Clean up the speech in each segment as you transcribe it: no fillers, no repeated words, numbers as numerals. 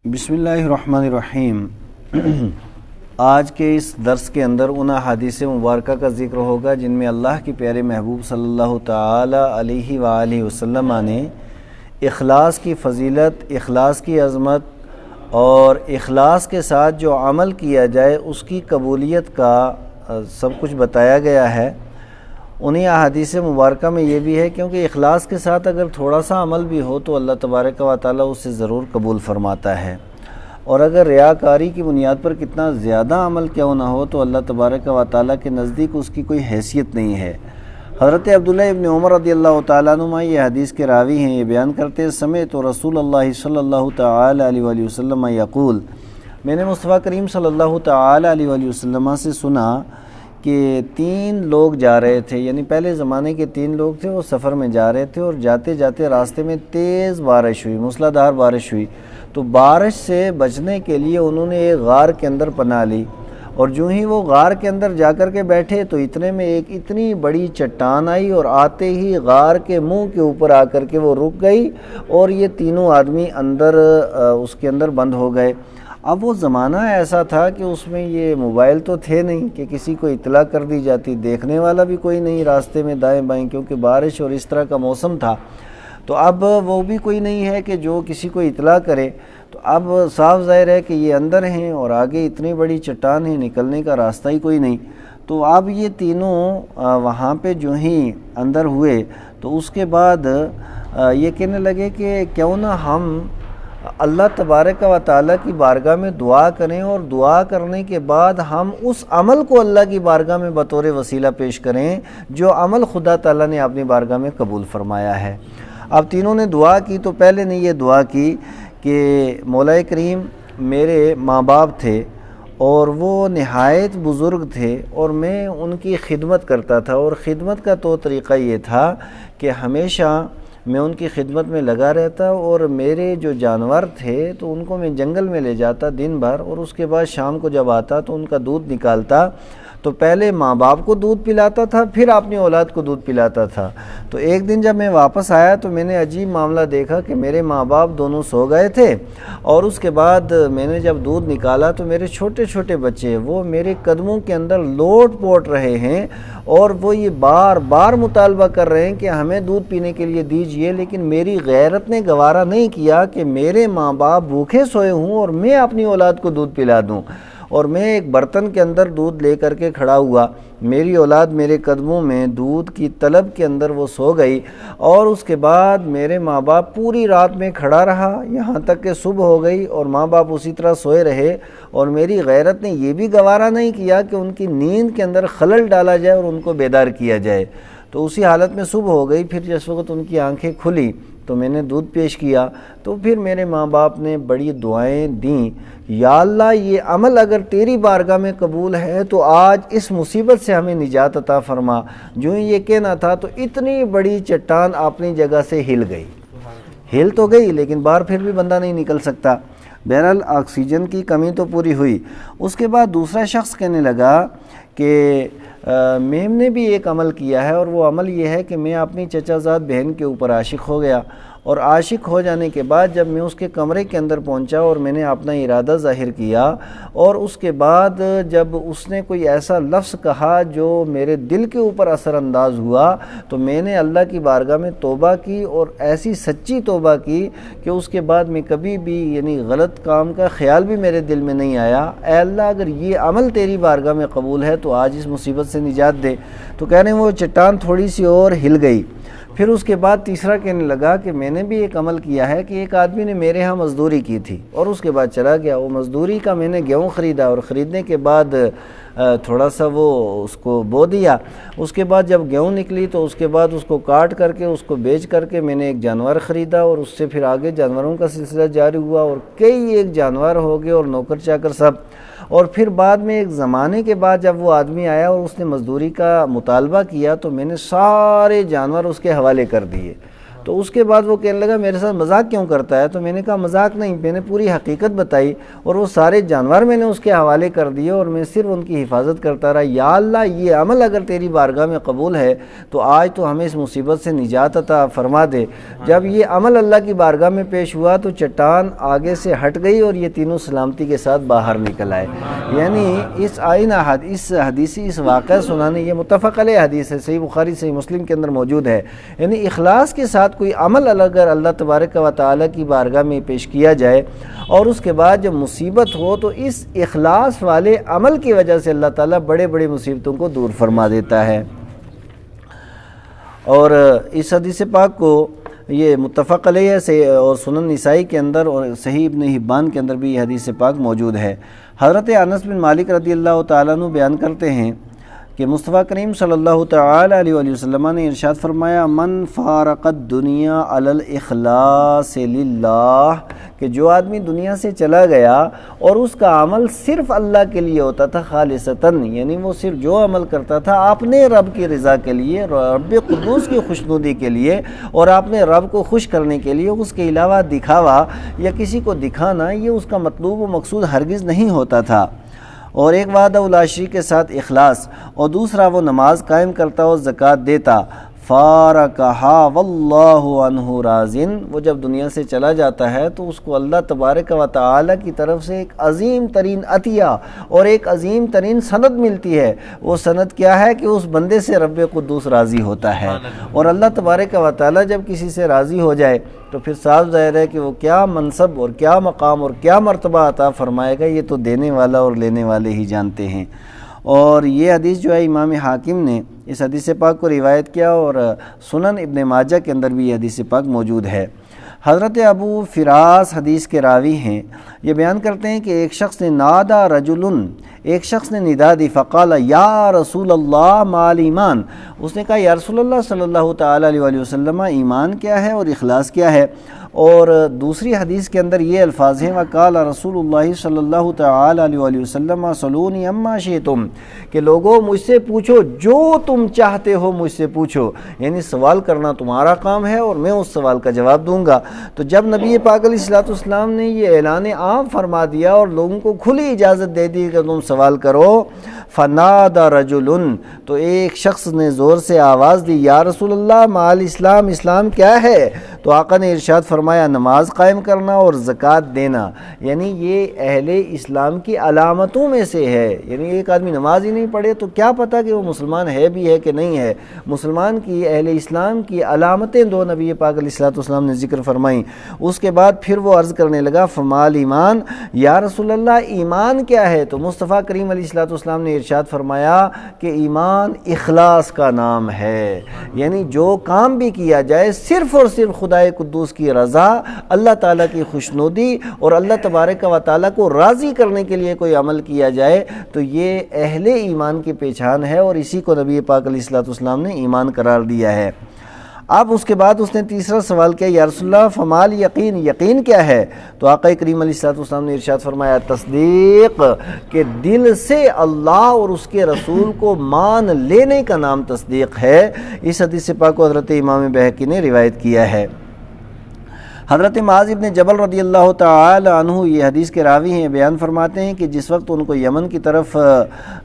بسم اللہ الرحمن الرحیم۔ آج کے اس درس کے اندر ان احادیث مبارکہ کا ذکر ہوگا جن میں اللہ کے پیارے محبوب صلی اللہ تعالی علیہ وآلہ وسلم نے اخلاص کی فضیلت، اخلاص کی عظمت اور اخلاص کے ساتھ جو عمل کیا جائے اس کی قبولیت کا سب کچھ بتایا گیا ہے۔ انہی احادیث مبارکہ میں یہ بھی ہے کیونکہ اخلاص کے ساتھ اگر تھوڑا سا عمل بھی ہو تو اللہ تبارک و تعالیٰ اسے ضرور قبول فرماتا ہے، اور اگر ریاکاری کی بنیاد پر کتنا زیادہ عمل کیوں نہ ہو تو اللہ تبارک و تعالیٰ کے نزدیک اس کی کوئی حیثیت نہیں ہے۔ حضرت عبداللہ ابن عمر رضی اللہ تعالیٰ عنہ یہ حدیث کے راوی ہیں، یہ بیان کرتے ہیں سمعت رسول اللہ صلی اللہ تعالی علیہ وآلہ وسلم یقول، میں نے مصطفیٰ کریم صلی اللہ تعالی علیہ وآلہ وسلم سے سنا کہ 3 لوگ جا رہے تھے، یعنی پہلے زمانے کے 3 لوگ تھے، وہ سفر میں جا رہے تھے اور جاتے جاتے راستے میں تیز بارش ہوئی، موسلادھار بارش ہوئی، تو بارش سے بچنے کے لیے انہوں نے ایک غار کے اندر پناہ لی، اور جو ہی وہ غار کے اندر جا کر کے بیٹھے تو اتنے میں ایک اتنی بڑی چٹان آئی اور آتے ہی غار کے منہ کے اوپر آ کر کے وہ رک گئی اور یہ تینوں آدمی اس کے اندر بند ہو گئے۔ اب وہ زمانہ ایسا تھا کہ اس میں یہ موبائل تو تھے نہیں کہ کسی کو اطلاع کر دی جاتی، دیکھنے والا بھی کوئی نہیں راستے میں دائیں بائیں، کیونکہ بارش اور اس طرح کا موسم تھا، تو اب وہ بھی کوئی نہیں ہے کہ جو کسی کو اطلاع کرے۔ تو اب صاف ظاہر ہے کہ یہ اندر ہیں اور آگے اتنی بڑی چٹان ہے، نکلنے کا راستہ ہی کوئی نہیں۔ تو اب یہ تینوں وہاں پہ جو ہی اندر ہوئے تو اس کے بعد یہ کہنے لگے کہ کیوں نہ ہم اللہ تبارک و تعالیٰ کی بارگاہ میں دعا کریں اور دعا کرنے کے بعد ہم اس عمل کو اللہ کی بارگاہ میں بطور وسیلہ پیش کریں جو عمل خدا تعالیٰ نے اپنی بارگاہ میں قبول فرمایا ہے۔ اب تینوں نے دعا کی تو پہلے نے یہ دعا کی کہ مولا کریم میرے ماں باپ تھے اور وہ نہایت بزرگ تھے اور میں ان کی خدمت کرتا تھا، اور خدمت کا تو طریقہ یہ تھا کہ ہمیشہ میں ان کی خدمت میں لگا رہتا، اور میرے جو جانور تھے تو ان کو میں جنگل میں لے جاتا دن بھر، اور اس کے بعد شام کو جب آتا تو ان کا دودھ نکالتا، تو پہلے ماں باپ کو دودھ پلاتا تھا پھر اپنی اولاد کو دودھ پلاتا تھا۔ تو ایک دن جب میں واپس آیا تو میں نے عجیب معاملہ دیکھا کہ میرے ماں باپ دونوں سو گئے تھے، اور اس کے بعد میں نے جب دودھ نکالا تو میرے چھوٹے چھوٹے بچے وہ میرے قدموں کے اندر لوٹ پوٹ رہے ہیں، اور وہ یہ بار بار مطالبہ کر رہے ہیں کہ ہمیں دودھ پینے کے لیے دیجئے، لیکن میری غیرت نے گوارا نہیں کیا کہ میرے ماں باپ بھوکے سوئے ہوں اور میں اپنی اولاد کو دودھ پلا دوں، اور میں ایک برتن کے اندر دودھ لے کر کے کھڑا ہوا، میری اولاد میرے قدموں میں دودھ کی طلب کے اندر وہ سو گئی، اور اس کے بعد میرے ماں باپ پوری رات میں کھڑا رہا یہاں تک کہ صبح ہو گئی اور ماں باپ اسی طرح سوئے رہے، اور میری غیرت نے یہ بھی گوارا نہیں کیا کہ ان کی نیند کے اندر خلل ڈالا جائے اور ان کو بیدار کیا جائے۔ تو اسی حالت میں صبح ہو گئی، پھر جس وقت ان کی آنکھیں کھلی تو میں نے دودھ پیش کیا، تو پھر میرے ماں باپ نے بڑی دعائیں دیں، یا اللہ یہ عمل اگر تیری بارگاہ میں قبول ہے تو آج اس مصیبت سے ہمیں نجات عطا فرما۔ جو ہی یہ کہنا تھا تو اتنی بڑی چٹان اپنی جگہ سے ہل گئی، ہل تو گئی لیکن باہر پھر بھی بندہ نہیں نکل سکتا۔ بہرحال آکسیجن کی کمی تو پوری ہوئی۔ اس کے بعد دوسرا شخص کہنے لگا کہ میم نے بھی ایک عمل کیا ہے، اور وہ عمل یہ ہے کہ میں اپنی چچا زاد بہن کے اوپر عاشق ہو گیا، اور عاشق ہو جانے کے بعد جب میں اس کے کمرے کے اندر پہنچا اور میں نے اپنا ارادہ ظاہر کیا، اور اس کے بعد جب اس نے کوئی ایسا لفظ کہا جو میرے دل کے اوپر اثر انداز ہوا تو میں نے اللہ کی بارگاہ میں توبہ کی، اور ایسی سچی توبہ کی کہ اس کے بعد میں کبھی بھی یعنی غلط کام کا خیال بھی میرے دل میں نہیں آیا۔ اے اللہ اگر یہ عمل تیری بارگاہ میں قبول ہے تو آج اس مصیبت سے نجات دے۔ تو کہہ رہے ہیں وہ چٹان تھوڑی سی اور ہل گئی۔ پھر اس کے بعد تیسرا کہنے لگا کہ میں نے بھی ایک عمل کیا ہے کہ ایک آدمی نے میرے ہاں مزدوری کی تھی اور اس کے بعد چلا گیا، وہ مزدوری کا میں نے گیہوں خریدا، اور خریدنے کے بعد تھوڑا سا وہ اس کو بو دیا، اس کے بعد جب گیہوں نکلی تو اس کے بعد اس کو کاٹ کر کے اس کو بیچ کر کے میں نے ایک جانور خریدا، اور اس سے پھر آگے جانوروں کا سلسلہ جاری ہوا، اور کئی ایک جانور ہو گئے اور نوکر چاکر سب۔ اور پھر بعد میں ایک زمانے کے بعد جب وہ آدمی آیا اور اس نے مزدوری کا مطالبہ کیا تو میں نے سارے جانور اس کے حوالے کر دیے، تو اس کے بعد وہ کہنے لگا میرے ساتھ مذاق کیوں کرتا ہے؟ تو میں نے کہا مذاق نہیں، میں نے پوری حقیقت بتائی اور وہ سارے جانور میں نے اس کے حوالے کر دیے اور میں صرف ان کی حفاظت کرتا رہا۔ یا اللہ یہ عمل اگر تیری بارگاہ میں قبول ہے تو آج تو ہمیں اس مصیبت سے نجات عطا فرما دے۔ جب یہ عمل اللہ کی بارگاہ میں پیش ہوا تو چٹان آگے سے ہٹ گئی اور یہ تینوں سلامتی کے ساتھ باہر نکل آئے۔ یعنی اس حدیثی اس واقعہ سنانے، یہ متفق علیہ حدیث ہے، صحیح بخاری صحیح مسلم کے اندر موجود ہے۔ یعنی اخلاص کے ساتھ کوئی عمل اگر اللہ تبارک و تعالیٰ کی بارگاہ میں پیش کیا جائے اور اس کے بعد جب مصیبت ہو تو اس اخلاص والے عمل کی وجہ سے اللہ تعالیٰ بڑے بڑے مصیبتوں کو دور فرما دیتا ہے۔ اور اس حدیث پاک کو یہ متفق علیہ ہے اور سنن نسائی کے اندر اور صحیح ابن حبان کے اندر بھی یہ حدیث پاک موجود ہے۔ حضرت انس بن مالک رضی اللہ تعالیٰ عنہ بیان کرتے ہیں کہ مصطفیٰ کریم صلی اللہ تعالیٰ علیہ وآلہ وسلم نے ارشاد فرمایا من فارق الدنیا علی الاخلاص للہ، کہ جو آدمی دنیا سے چلا گیا اور اس کا عمل صرف اللہ کے لیے ہوتا تھا خالصتاً، یعنی وہ صرف جو عمل کرتا تھا اپنے رب کی رضا کے لیے، رب قدوس کی خوشنودی کے لیے اور اپنے رب کو خوش کرنے کے لیے، اس کے علاوہ دکھاوا یا کسی کو دکھانا یہ اس کا مطلوب و مقصود ہرگز نہیں ہوتا تھا۔ اور ایک وعدہ لا شریک کے ساتھ اخلاص، اور دوسرا وہ نماز قائم کرتا اور زکوٰۃ دیتا، فارکہا واللہ عنہ راضٍ، وہ جب دنیا سے چلا جاتا ہے تو اس کو اللہ تبارک و تعالی کی طرف سے ایک عظیم ترین عطیہ اور ایک عظیم ترین سند ملتی ہے۔ وہ سند کیا ہے کہ اس بندے سے رب قدوس راضی ہوتا ہے، اور اللہ تبارک و تعالی جب کسی سے راضی ہو جائے تو پھر صاف ظاہر ہے کہ وہ کیا منصب اور کیا مقام اور کیا مرتبہ عطا فرمائے گا، یہ تو دینے والا اور لینے والے ہی جانتے ہیں۔ اور یہ حدیث جو ہے امام حاکم نے اس حدیث پاک کو روایت کیا اور سنن ابن ماجہ کے اندر بھی یہ حدیث پاک موجود ہے۔ حضرت ابو فراس حدیث کے راوی ہیں، یہ بیان کرتے ہیں کہ ایک شخص نے نادا رجلن، ایک شخص نے ندا دی، فقال یا رسول اللہ مال ایمان، اس نے کہا یا رسول اللہ صلی اللہ تعالیٰ علیہ وآلہ وسلم ایمان کیا ہے اور اخلاص کیا ہے؟ اور دوسری حدیث کے اندر یہ الفاظ ہیں وقال رسول اللہ صلی اللہ تعالیٰ علیہ وآلہ وسلم سلونی اما شئتم، کہ لوگوں مجھ سے پوچھو جو تم چاہتے ہو مجھ سے پوچھو، یعنی سوال کرنا تمہارا کام ہے اور میں اس سوال کا جواب دوں گا۔ تو جب نبی پاک علیہ الصلوۃ والسلام نے یہ اعلان عام فرما دیا اور لوگوں کو کھلی اجازت دے دی کہ تم سوال کرو، فنادى رجل، تو ایک شخص نے زور سے آواز دی یا رسول اللہ مال اسلام، اسلام کیا ہے؟ تو آقا نے ارشاد فرمایا نماز قائم کرنا اور زکوٰۃ دینا، یعنی یہ اہل اسلام کی علامتوں میں سے ہے۔ یعنی ایک آدمی نماز ہی نہیں پڑھے تو کیا پتہ کہ وہ مسلمان ہے بھی ہے کہ نہیں ہے۔ مسلمان کی، اہل اسلام کی علامتیں دو نبی پاک علیہ الصلوۃ والسلام نے ذکر فرمائیں۔ اس کے بعد پھر وہ عرض کرنے لگا فمال ایمان، یا رسول اللہ ایمان کیا ہے؟ تو مصطفیٰ کریم علیہ الصلوۃ والسلام نے ارشاد فرمایا کہ ایمان اخلاص کا نام ہے، یعنی جو کام بھی کیا جائے صرف اور صرف خدا قدوس کی رضا، اللہ تعالیٰ کی خوشنودی اور اللہ تبارک و تعالیٰ کو راضی کرنے کے لیے کوئی عمل کیا جائے تو یہ اہل ایمان کی پہچان ہے، اور اسی کو نبی پاک علیہ الصلوۃ والسلام نے ایمان قرار دیا ہے۔ اب اس کے بعد اس نے تیسرا سوال کیا یا رسول اللہ فمال یقین، یقین کیا ہے؟ تو آقا کریم علیہ الصلوۃ والسلام نے ارشاد فرمایا تصدیق، کہ دل سے اللہ اور اس کے رسول کو مان لینے کا نام تصدیق ہے۔ اس حدیث پاک کو حضرت امام بہقی نے روایت کیا ہے۔ حضرت معاذ ابن جبل رضی اللہ تعالی عنہ یہ حدیث کے راوی ہیں، بیان فرماتے ہیں کہ جس وقت ان کو یمن کی طرف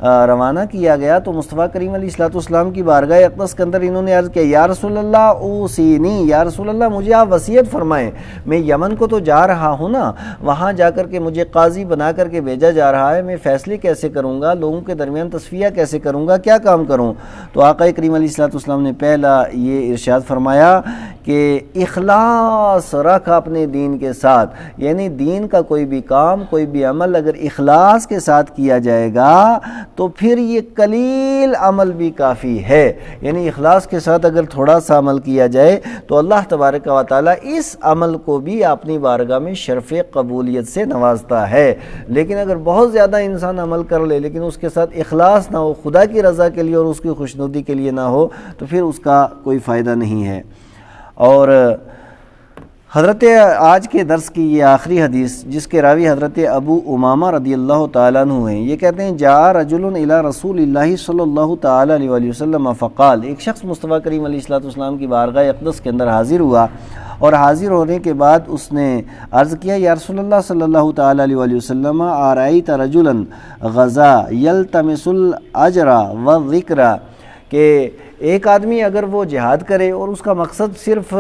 روانہ کیا گیا تو مصطفیٰ کریم علیہ الصلوۃ والسلام کی بارگاہ اقدس کے اندر انہوں نے عرض کیا یا رسول اللہ اوصینی، یا رسول اللہ مجھے آپ وصیت فرمائیں، میں یمن کو تو جا رہا ہوں نا، وہاں جا کر کے مجھے قاضی بنا کر کے بھیجا جا رہا ہے، میں فیصلے کیسے کروں گا، لوگوں کے درمیان تصفیہ کیسے کروں گا، کیا کام کروں؟ تو آقا کریم علیہ الصلوۃ والسلام نے پہلا یہ ارشاد فرمایا کہ اخلاص رکھ اپنے دین کے ساتھ، یعنی دین کا کوئی بھی کام، کوئی بھی عمل اگر اخلاص کے ساتھ کیا جائے گا تو پھر یہ قلیل عمل بھی کافی ہے، یعنی اخلاص کے ساتھ اگر تھوڑا سا عمل کیا جائے تو اللہ تبارک و تعالی اس عمل کو بھی اپنی بارگاہ میں شرف قبولیت سے نوازتا ہے۔ لیکن اگر بہت زیادہ انسان عمل کر لے لیکن اس کے ساتھ اخلاص نہ ہو، خدا کی رضا کے لیے اور اس کی خوشنودی کے لیے نہ ہو، تو پھر اس کا کوئی فائدہ نہیں ہے۔ اور حضرت آج کے درس کی یہ آخری حدیث جس کے راوی حضرت ابو امامہ رضی اللہ تعالیٰ عنہ ہیں، یہ کہتے ہیں جاء رجل الی رسول اللہ صلی اللہ تعالیٰ علیہ وآلہ وسلم فقال، ایک شخص مصطفیٰ کریم علیہ الصلوۃ والسلام کی بارگاہ اقدس کے اندر حاضر ہوا، اور حاضر ہونے کے بعد اس نے عرض کیا یا رسول اللہ صلی اللہ تعالیٰ علیہ وآلہ وسلم آرأیت رجلا غزا یلتمس الاجر والذکر، کہ ایک آدمی اگر وہ جہاد کرے اور اس کا مقصد صرف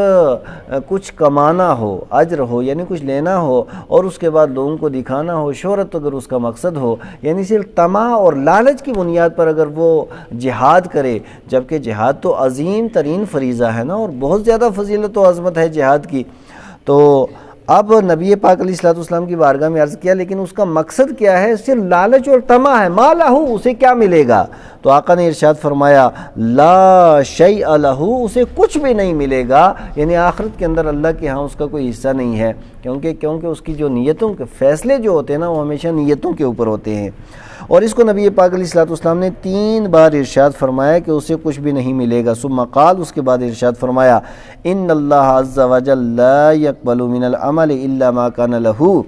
کچھ کمانا ہو، اجر ہو یعنی کچھ لینا ہو، اور اس کے بعد لوگوں کو دکھانا ہو، شہرت اگر اس کا مقصد ہو، یعنی صرف طمع اور لالچ کی بنیاد پر اگر وہ جہاد کرے، جبکہ جہاد تو عظیم ترین فریضہ ہے نا، اور بہت زیادہ فضیلت و عظمت ہے جہاد کی، تو اب نبی پاک علیہ الصلوۃ والسلام کی بارگاہ میں عرض کیا لیکن اس کا مقصد کیا ہے؟ صرف لالچ اور طمع ہے، ما لہ، اسے کیا ملے گا؟ تو آقا نے ارشاد فرمایا لا شیء لہ، اسے کچھ بھی نہیں ملے گا، یعنی آخرت کے اندر اللہ کے ہاں اس کا کوئی حصہ نہیں ہے، کیونکہ اس کی جو نیتوں کے فیصلے جو ہوتے ہیں نا وہ ہمیشہ نیتوں کے اوپر ہوتے ہیں۔ اور اس کو نبی پاک علیہ الصلوۃ والسلام نے 3 بار ارشاد فرمایا کہ اسے کچھ بھی نہیں ملے گا۔ ثم قال، اس کے بعد ارشاد فرمایا ان اللہ عز وجل لا يقبل من العمل الا ما كان له،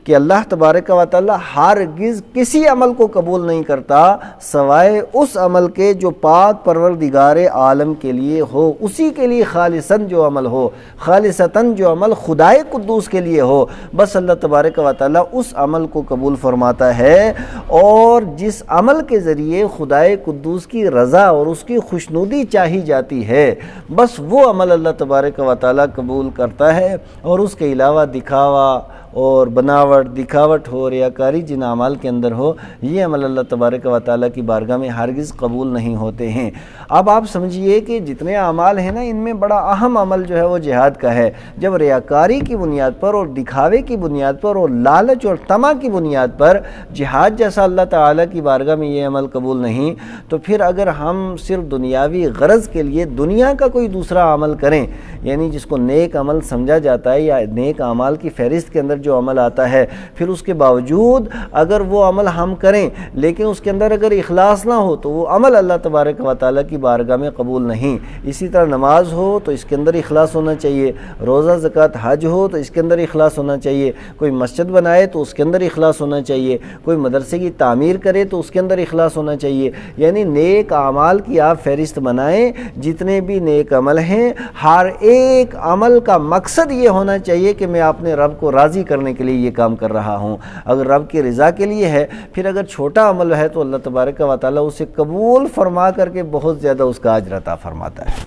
کہ اللہ تبارک و تعالی ہرگز کسی عمل کو قبول نہیں کرتا سوائے اس عمل کے جو پاک پروردگار عالم کے لیے ہو، اسی کے لیے خالصاً جو عمل ہو، خالصتاً جو عمل خدائے قدوس کے لیے ہو، بس اللہ تبارک و تعالی اس عمل کو قبول فرماتا ہے، اور جس عمل کے ذریعے خدائے قدوس کی رضا اور اس کی خوشنودی چاہی جاتی ہے، بس وہ عمل اللہ تبارک و تعالی قبول کرتا ہے، اور اس کے علاوہ دکھاوا اور بناوٹ، دکھاوٹ ہو، ریاکاری جن اعمال کے اندر ہو، یہ عمل اللہ تبارک و تعالیٰ کی بارگاہ میں ہرگز قبول نہیں ہوتے ہیں۔ اب آپ سمجھیے کہ جتنے اعمال ہیں نا، ان میں بڑا اہم عمل جو ہے وہ جہاد کا ہے۔ جب ریاکاری کی بنیاد پر اور دکھاوے کی بنیاد پر اور لالچ اور طمع کی بنیاد پر جہاد جیسا اللہ تعالیٰ کی بارگاہ میں یہ عمل قبول نہیں، تو پھر اگر ہم صرف دنیاوی غرض کے لیے دنیا کا کوئی دوسرا عمل کریں، یعنی جس کو نیک عمل سمجھا جاتا ہے یا نیک اعمال کی فہرست کے اندر جو عمل آتا ہے، پھر اس کے باوجود اگر وہ عمل ہم کریں لیکن اس کے اندر اگر اخلاص نہ ہو تو وہ عمل اللہ تبارک و تعالیٰ کی بارگاہ میں قبول نہیں۔ اسی طرح نماز ہو تو اس کے اندر اخلاص ہونا چاہیے، روزہ زکوٰۃ حج ہو تو اس کے اندر اخلاص ہونا چاہیے، کوئی مسجد بنائے تو اس کے اندر اخلاص ہونا چاہیے، کوئی مدرسے کی تعمیر کرے تو اس کے اندر اخلاص ہونا چاہیے، یعنی نیک اعمال کی آپ فہرست بنائیں، جتنے بھی نیک عمل ہیں ہر ایک عمل کا مقصد یہ ہونا چاہیے کہ میں اپنے رب کو راضی کرنے کے لیے یہ کام کر رہا ہوں۔ اگر رب کی رضا کے لیے ہے، پھر اگر چھوٹا عمل ہے تو اللہ تبارک و تعالیٰ اسے قبول فرما کر کے بہت زیادہ اس کا اجر عطا فرماتا ہے۔